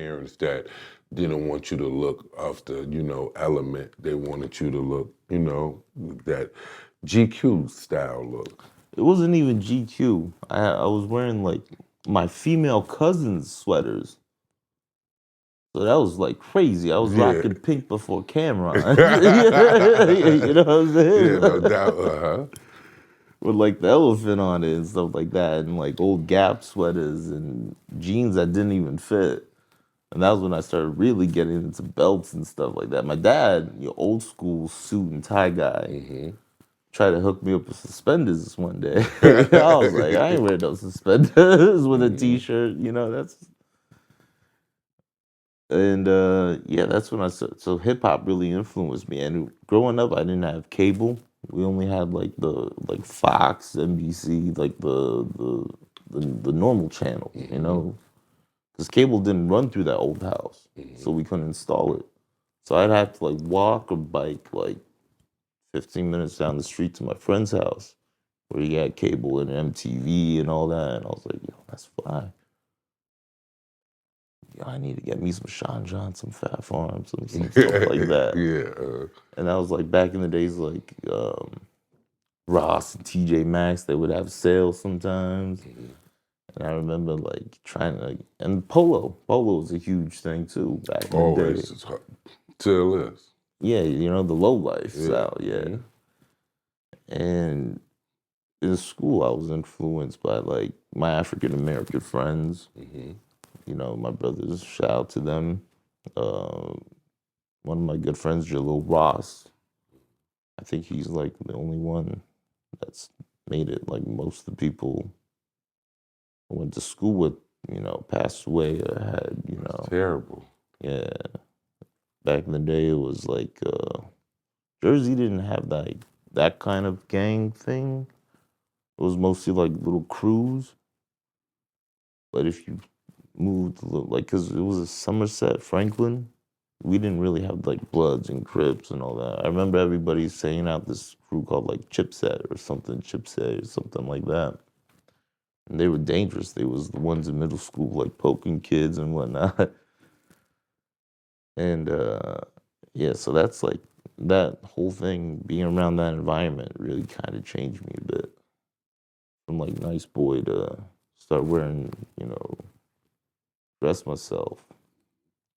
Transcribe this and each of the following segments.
parents that didn't want you to look of the, element. They wanted you to look, that GQ style look. It wasn't even GQ. I was wearing like my female cousin's sweaters. So that was like crazy. I was rocking pink before Cameron. You know what I'm saying? Yeah, no doubt. With like the elephant on it and stuff like that, and like old Gap sweaters and jeans that didn't even fit. And that was when I started really getting into belts and stuff like that. My dad, old school suit and tie guy, tried to hook me up with suspenders one day. I was like, I ain't wearing no suspenders with a t-shirt. And that's when I started. So hip hop really influenced me. And growing up, I didn't have cable. We only had like Fox, NBC, like the normal channel, because cable didn't run through that old house, so we couldn't install it. So I'd have to like walk or bike like 15 minutes down the street to my friend's house where he had cable and MTV and all that. And I was like, yo, that's fly. Yo, I need to get me some Sean John, some Fat Farms, some stuff like that. Yeah. And that was like back in the days, like Ross and TJ Maxx, they would have sales sometimes. And I remember like trying to, and Polo was a huge thing too back in the day. Still is. Yeah, the low lifestyle, yeah. And in school, I was influenced by like my African American friends. My brothers, shout out to them. One of my good friends, Jalil Ross. I think he's like the only one that's made it. Like most of the people I went to school with, passed away or had, Terrible. Yeah. Back in the day, it was like Jersey didn't have that kind of gang thing. It was mostly like little crews. But if you moved a little, like, because it was a Somerset, Franklin, we didn't really have like Bloods and Crips and all that. I remember everybody saying out this crew called like Chipset or something like that. And they were dangerous. They was the ones in middle school like poking kids and whatnot. And so that's like that whole thing, being around that environment really kind of changed me a bit. From like nice boy to start wearing, dress myself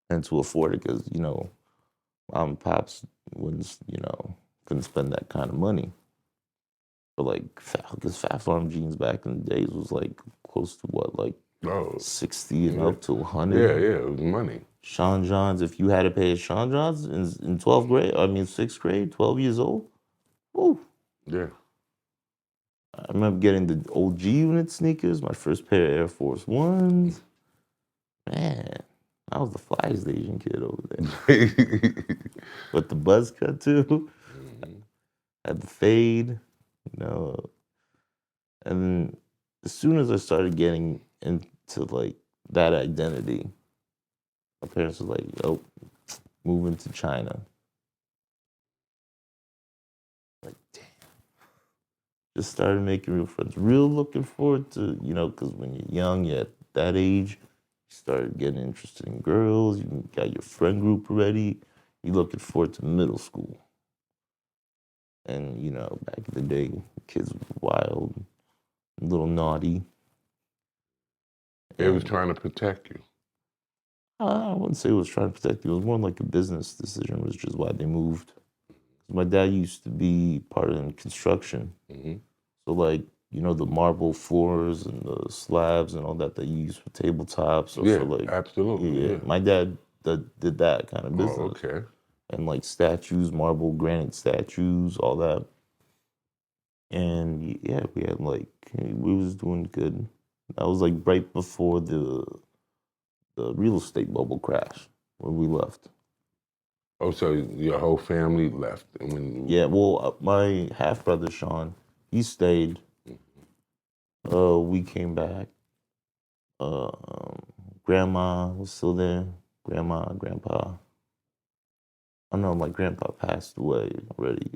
and to afford it because, mom and pops wouldn't, couldn't spend that kind of money. But like, because Fat Farm jeans back in the days was like close to what, like 60 and up to 100? Yeah, it was money. Sean Johns, if you had to pay Sean Johns in 12th grade, 6th grade, 12 years old, woo. Yeah. I remember getting the OG unit sneakers, my first pair of Air Force Ones. Man, I was the flyest Asian kid over there. With the buzz cut too. Had the fade, And then as soon as I started getting into like that identity, my parents were like, yo, moving to China. Like, damn. Just started making real friends. Real looking forward to, because when you're young, you're at that age, you started getting interested in girls, you got your friend group already, you're looking forward to middle school. And, back in the day, kids were wild, a little naughty. It was trying to protect you. I wouldn't say it was trying to protect you. It was more like a business decision, which is why they moved. My dad used to be part of construction. So like, the marble floors and the slabs and all that they use for tabletops. Or for like, absolutely. Yeah. My dad did that kind of business. Oh, okay. And like statues, marble, granite statues, all that. And yeah, we was doing good. That was like right before the real estate bubble crash when we left. Oh, so your whole family left? Yeah, well, my half-brother, Sean, he stayed. We came back. Grandma was still there. Grandma, grandpa. Oh no, my grandpa passed away already.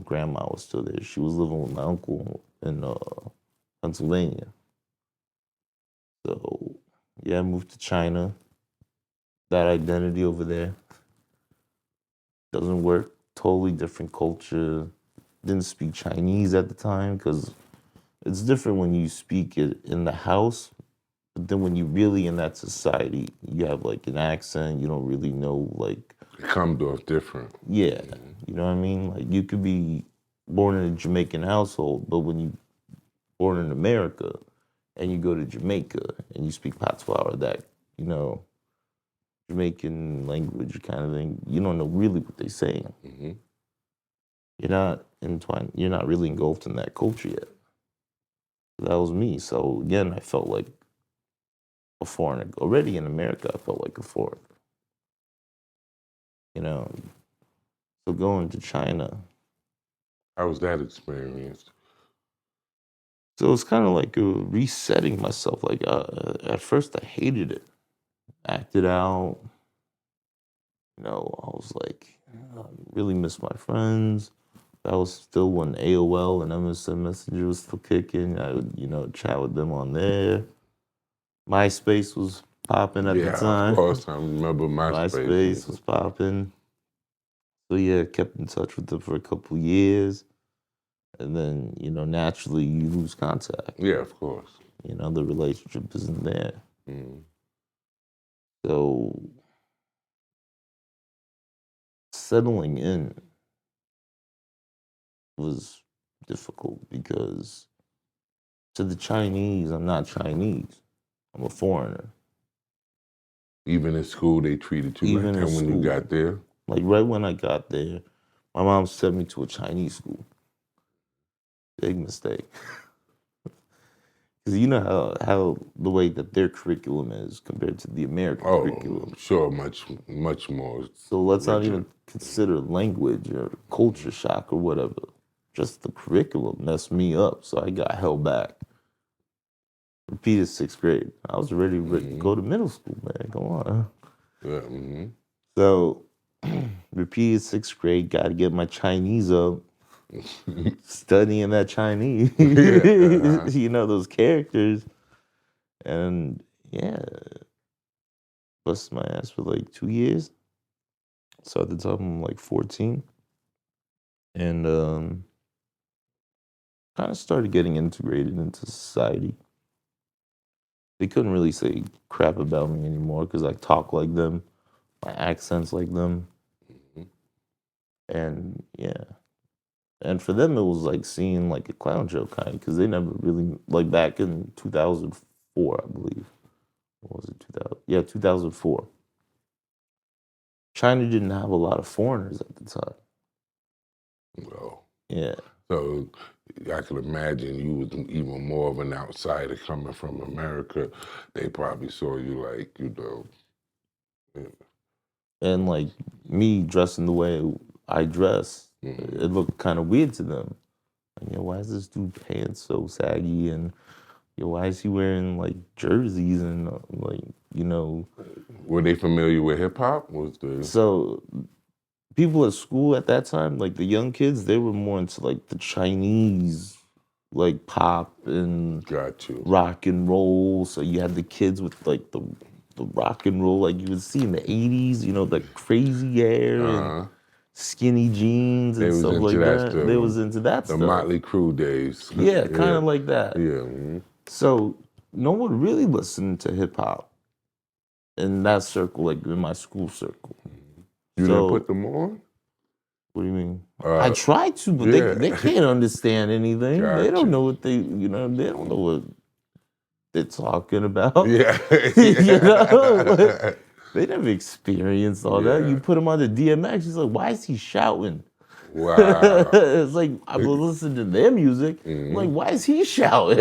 Grandma was still there. She was living with my uncle in Pennsylvania. So, yeah, I moved to China. that identity over there. Doesn't work. Totally different culture. Didn't speak Chinese at the time because it's different when you speak it in the house, but then when you're really in that society, you have like an accent. You don't really know like. It comes off different. Yeah, you know what I mean. Like you could be born in a Jamaican household, but when you born in America and you go to Jamaica and you speak patois or that, Jamaican language kind of thing, you don't know really what they're saying. Mm-hmm. You're not entwined. You're not really engulfed in that culture yet. That was me. So again, I felt like a foreigner. Already in America, I felt like a foreigner. So going to China. How was that experience? So it's kind of like resetting myself. Like at first, I hated it. Acted out. I was like, I really miss my friends. That was still when AOL and MSN Messenger was still kicking. I would, chat with them on there. MySpace was popping at the time. Yeah, of course. I remember MySpace. MySpace was popping. So yeah, kept in touch with them for a couple years. And then, naturally you lose contact. Yeah, of course. The relationship isn't there. Mm. So settling in was difficult because to the Chinese, I'm not Chinese. I'm a foreigner. Even in school, they treated you like that when you got there? Like right when I got there, my mom sent me to a Chinese school. Big mistake. Because you know how the way that their curriculum is compared to the American curriculum. Sure, much more. So let's not even consider language or culture shock or whatever. Just the curriculum messed me up, so I got held back. Repeated 6th grade. I was ready to go to middle school, man. Come on. Yeah. Mm-hmm. So repeated 6th grade, got to get my Chinese up. Studying that Chinese. Those characters. And yeah, busted my ass for like 2 years. So at the time, I'm like 14. And kind of started getting integrated into society. They couldn't really say crap about me anymore because I talk like them, my accent's like them. Mm-hmm. And yeah. And for them, it was like seeing like a clown joke kind of because they never really, like back in 2004, I believe. What was it, 2000? Yeah, 2004. China didn't have a lot of foreigners at the time. Well, yeah. So I can imagine you was even more of an outsider coming from America. They probably saw you like, Yeah. And like me dressing the way I dress, it looked kind of weird to them. Like, why is this dude pants so saggy? And why is he wearing like jerseys and like, Were they familiar with hip hop? So people at school at that time, like the young kids, they were more into like the Chinese, like pop and rock and roll. So you had the kids with like the rock and roll, like you would see in the 80s, the crazy hair and skinny jeans and stuff like that. They was into that stuff. The Motley Crue days. Yeah, kind of like that. Yeah. Mm-hmm. So no one really listened to hip hop in that circle, like in my school circle. You didn't put them on? What do you mean? I tried to, but they can't understand anything. They don't know what they don't know what they're talking about. Yeah. They never experienced all that. You put him on the DMX, he's like, why is he shouting? Wow. It's like, I was listening to their music. I'm like, why is he shouting?